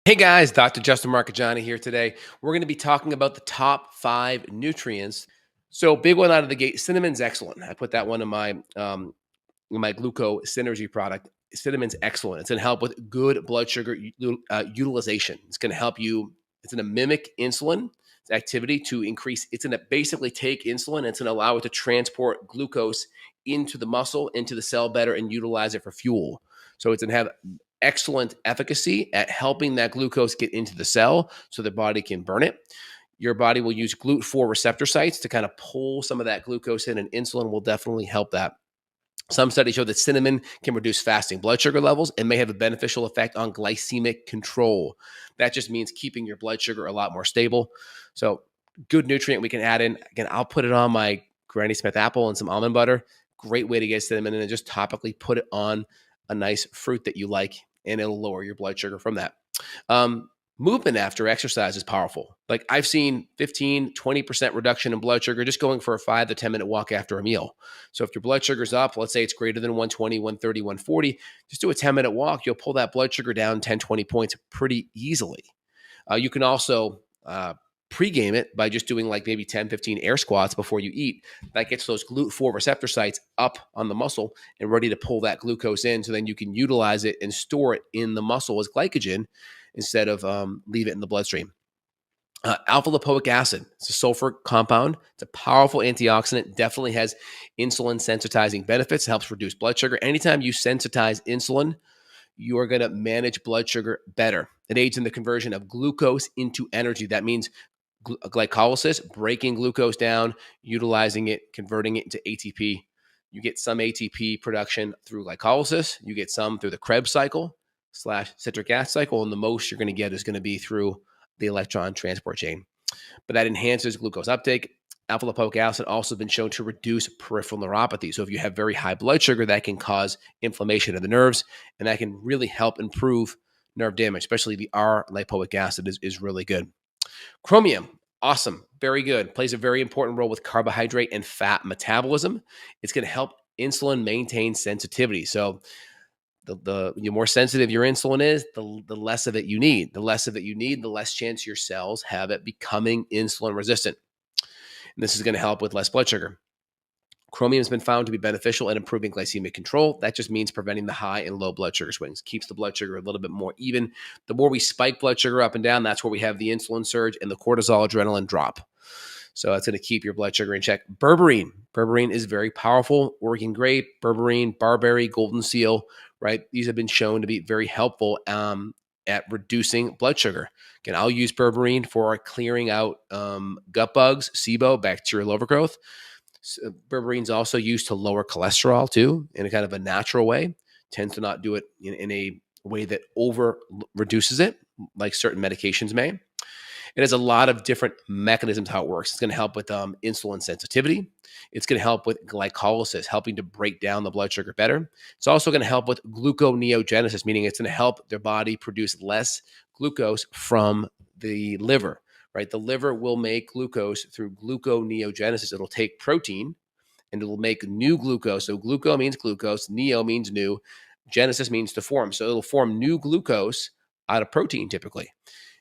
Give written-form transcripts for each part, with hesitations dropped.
Hey guys, Dr. Justin Marchegiani here today. We're going to be talking about the top 5 nutrients. So, big one out of the gate, cinnamon's excellent. I put that one in my glucose synergy product. Cinnamon's excellent. It's going to help with good blood sugar utilization. It's going to help you. It's going to mimic insulin activity to increase. It's going to basically take insulin and it's going to allow it to transport glucose into the muscle, into the cell better, and utilize it for fuel. So it's going to have excellent efficacy at helping that glucose get into the cell so the body can burn it. Your body will use GLUT4 receptor sites to kind of pull some of that glucose in, and insulin will definitely help that. Some studies show that cinnamon can reduce fasting blood sugar levels and may have a beneficial effect on glycemic control. That just means keeping your blood sugar a lot more stable. So, good nutrient we can add in. Again, I'll put it on my Granny Smith apple and some almond butter. Great way to get cinnamon in, and just topically put it on a nice fruit that you like, and it'll lower your blood sugar from that. Movement after exercise is powerful. Like I've seen 15, 20% reduction in blood sugar just going for a 5 to 10 minute walk after a meal. So if your blood sugar's up, let's say it's greater than 120, 130, 140, just do a 10-minute walk. You'll pull that blood sugar down 10, 20 points pretty easily. You can also pregame it by just doing like maybe 10, 15 air squats before you eat. That gets those GLUT4 receptor sites up on the muscle and ready to pull that glucose in. So then you can utilize it and store it in the muscle as glycogen instead of leave it in the bloodstream. Alpha lipoic acid. It's a sulfur compound. It's a powerful antioxidant. Definitely has insulin sensitizing benefits. Helps reduce blood sugar. Anytime you sensitize insulin, you are going to manage blood sugar better. It aids in the conversion of glucose into energy. That means glycolysis, breaking glucose down, utilizing it, converting it into ATP. You get some ATP production through glycolysis. You get some through the Krebs cycle / citric acid cycle. And the most you're going to get is going to be through the electron transport chain. But that enhances glucose uptake. Alpha lipoic acid also been shown to reduce peripheral neuropathy. So if you have very high blood sugar, that can cause inflammation of the nerves, and that can really help improve nerve damage, especially the R-lipoic acid is really good. Chromium, awesome, very good. Plays a very important role with carbohydrate and fat metabolism. It's going to help insulin maintain sensitivity. So the more sensitive your insulin is, the less of it you need. The less of it you need, the less chance your cells have it becoming insulin resistant. And this is going to help with less blood sugar. Chromium has been found to be beneficial at improving glycemic control. That just means preventing the high and low blood sugar swings. Keeps the blood sugar a little bit more even. The more we spike blood sugar up and down, that's where we have the insulin surge and the cortisol adrenaline drop. So that's going to keep your blood sugar in check. Berberine. Berberine is very powerful. Oregon grape, berberine, barberry, golden seal, right? These have been shown to be very helpful at reducing blood sugar. Again, I'll use berberine for clearing out gut bugs, SIBO, bacterial overgrowth. Berberine is also used to lower cholesterol too, in a kind of a natural way. Tends to not do it in a way that over reduces it, like certain medications may. It has a lot of different mechanisms how it works. It's going to help with insulin sensitivity. It's going to help with glycolysis, helping to break down the blood sugar better. It's also going to help with gluconeogenesis, meaning it's going to help their body produce less glucose from the liver, right? The liver will make glucose through gluconeogenesis. It'll take protein and it'll make new glucose. So gluco means glucose, neo means new, genesis means to form. So it'll form new glucose out of protein typically.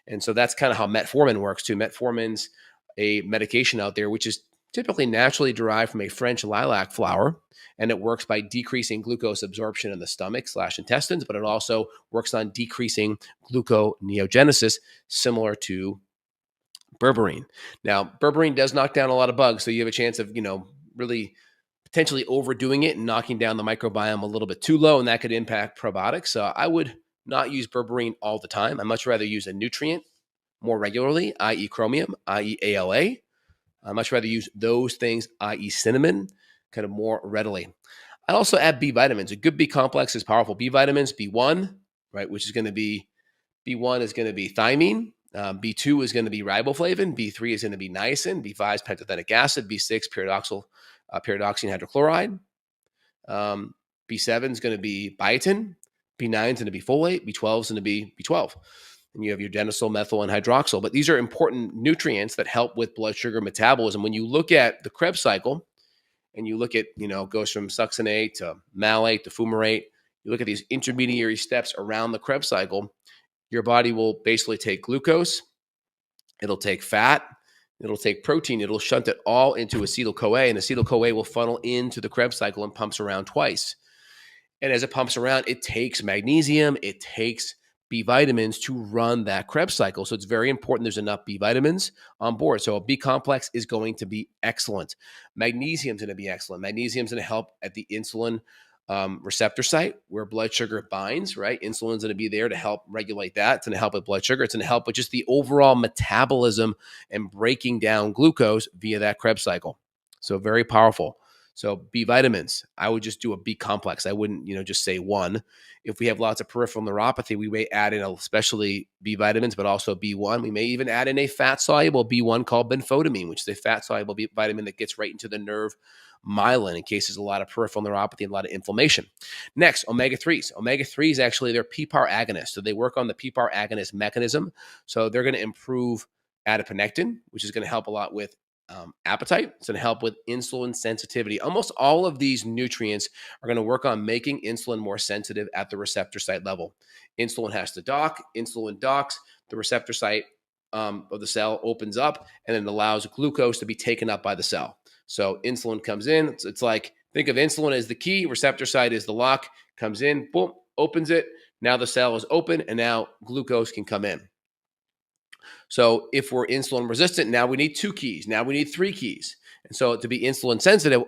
And so that's kind of how metformin works too. Metformin's a medication out there, which is typically naturally derived from a French lilac flower. And it works by decreasing glucose absorption in the stomach / intestines, but it also works on decreasing gluconeogenesis, similar to berberine. Now, berberine does knock down a lot of bugs. So you have a chance of, really potentially overdoing it and knocking down the microbiome a little bit too low. And that could impact probiotics. So I would not use berberine all the time. I much rather use a nutrient more regularly, i.e. chromium, i.e. ALA. I much rather use those things, i.e. cinnamon, kind of more readily. I'd also add B vitamins. A good B complex is powerful. B vitamins, B1, right, which is going to be, B1 is going to be thiamine. B2 is going to be riboflavin. B3 is going to be niacin. B5 is pantothenic acid. B6, pyridoxine hydrochloride. B7 is going to be biotin. B9 is going to be folate. B12 is going to be B12. And you have your adenosine, methyl, and hydroxyl. But these are important nutrients that help with blood sugar metabolism. When you look at the Krebs cycle and you look at, goes from succinate to malate to fumarate, you look at these intermediary steps around the Krebs cycle, your body will basically take glucose, it'll take fat, it'll take protein, it'll shunt it all into acetyl-CoA, and acetyl-CoA will funnel into the Krebs cycle and pumps around twice. And as it pumps around, it takes magnesium, it takes B vitamins to run that Krebs cycle. So it's very important there's enough B vitamins on board. So a B complex is going to be excellent. Magnesium is going to be excellent. Magnesium is going to help at the insulin receptor site where blood sugar binds, right? Insulin is going to be there to help regulate that. It's going to help with blood sugar. It's going to help with just the overall metabolism and breaking down glucose via that Krebs cycle. So very powerful. So B vitamins, I would just do a B complex. I wouldn't, just say one. If we have lots of peripheral neuropathy, we may add in especially B vitamins, but also B1. We may even add in a fat-soluble B1 called benfotiamine, which is a fat-soluble B vitamin that gets right into the nerve myelin in case there's a lot of peripheral neuropathy and a lot of inflammation. Next, omega-3s. Omega-3s, actually, they're PPAR agonists. So they work on the PPAR agonist mechanism. So they're going to improve adiponectin, which is going to help a lot with appetite. It's going to help with insulin sensitivity. Almost all of these nutrients are going to work on making insulin more sensitive at the receptor site level. Insulin has to dock. Insulin docks. The receptor site of the cell opens up, and then it allows glucose to be taken up by the cell. So insulin comes in. It's like, think of insulin as the key. Receptor site is the lock. Comes in, boom, opens it. Now the cell is open, and now glucose can come in. So if we're insulin resistant, now we need 2 keys. Now we need 3 keys. And so to be insulin sensitive,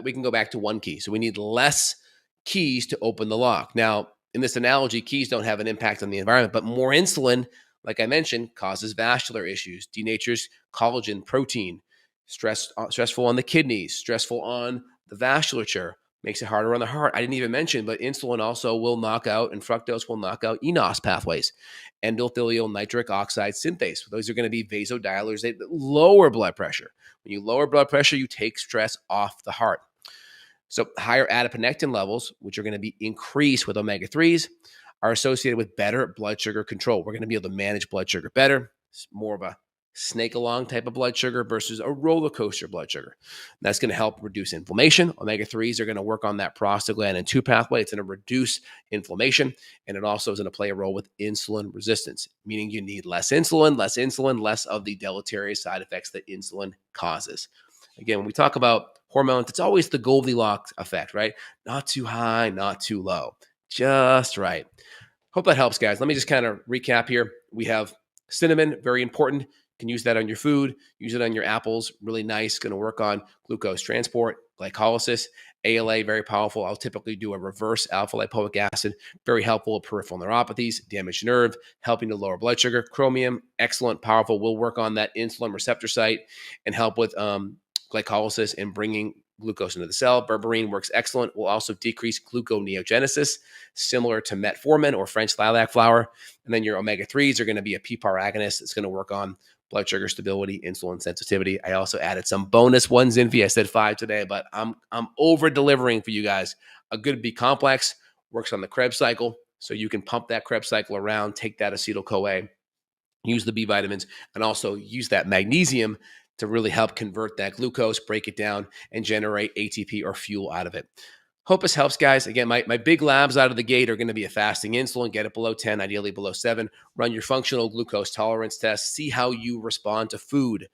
we can go back to 1 key. So we need less keys to open the lock. Now, in this analogy, keys don't have an impact on the environment, but more insulin, like I mentioned, causes vascular issues, denatures collagen, protein, stressful on the kidneys, stressful on the vasculature, makes it harder on the heart. I didn't even mention, but insulin also will knock out, and fructose will knock out eNOS pathways, endothelial nitric oxide synthase. Those are going to be vasodilators. They lower blood pressure. When you lower blood pressure, you take stress off the heart. So higher adiponectin levels, which are going to be increased with omega-3s, are associated with better blood sugar control. We're going to be able to manage blood sugar better. It's more of a snake along type of blood sugar versus a roller coaster blood sugar. That's going to help reduce inflammation. Omega-3s are going to work on that prostaglandin 2 pathway. It's going to reduce inflammation, and it also is going to play a role with insulin resistance, meaning you need less insulin, less of the deleterious side effects that insulin causes. Again, when we talk about hormones, it's always the Goldilocks effect, right? Not too high, not too low, just right. Hope that helps, guys. Let me just kind of recap here. We have cinnamon, very important. You can use that on your food, use it on your apples, really nice, going to work on glucose transport, glycolysis. ALA, very powerful. I'll typically do a reverse alpha lipoic acid, very helpful with peripheral neuropathies, damaged nerve, helping to lower blood sugar. Chromium, excellent, powerful, will work on that insulin receptor site and help with glycolysis and bringing glucose into the cell. Berberine works excellent, will also decrease gluconeogenesis, similar to metformin or French lilac flower. And then your omega-3s are going to be a PPAR agonist. It's going to work on blood sugar stability, insulin sensitivity. I also added some bonus ones in for you. I said 5 today, but I'm over delivering for you guys. A good B complex works on the Krebs cycle, so you can pump that Krebs cycle around, take that acetyl-CoA, use the B vitamins, and also use that magnesium to really help convert that glucose, break it down, and generate ATP or fuel out of it. Hope this helps, guys. Again, my big labs out of the gate are going to be a fasting insulin, get it below 10, ideally below 7, run your functional glucose tolerance test, see how you respond to food.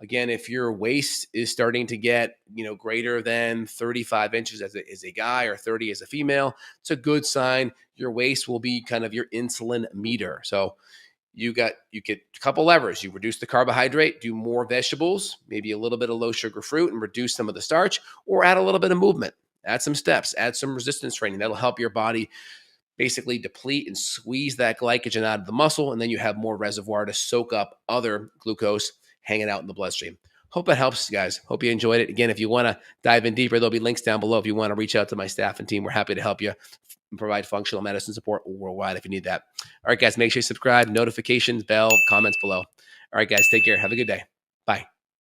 Again, if your waist is starting to get, greater than 35 inches as a guy or 30 as a female, it's a good sign. Your waist will be kind of your insulin meter. So you get a couple levers. You reduce the carbohydrate, do more vegetables, maybe a little bit of low sugar fruit, and reduce some of the starch, or add a little bit of movement. Add some steps, add some resistance training. That'll help your body basically deplete and squeeze that glycogen out of the muscle, and then you have more reservoir to soak up other glucose hanging out in the bloodstream. Hope that helps, guys. Hope you enjoyed it. Again, if you want to dive in deeper, there'll be links down below. If you want to reach out to my staff and team, we're happy to help you and provide functional medicine support worldwide if you need that. All right, guys, make sure you subscribe, notifications, bell, comments below. All right, guys, take care. Have a good day.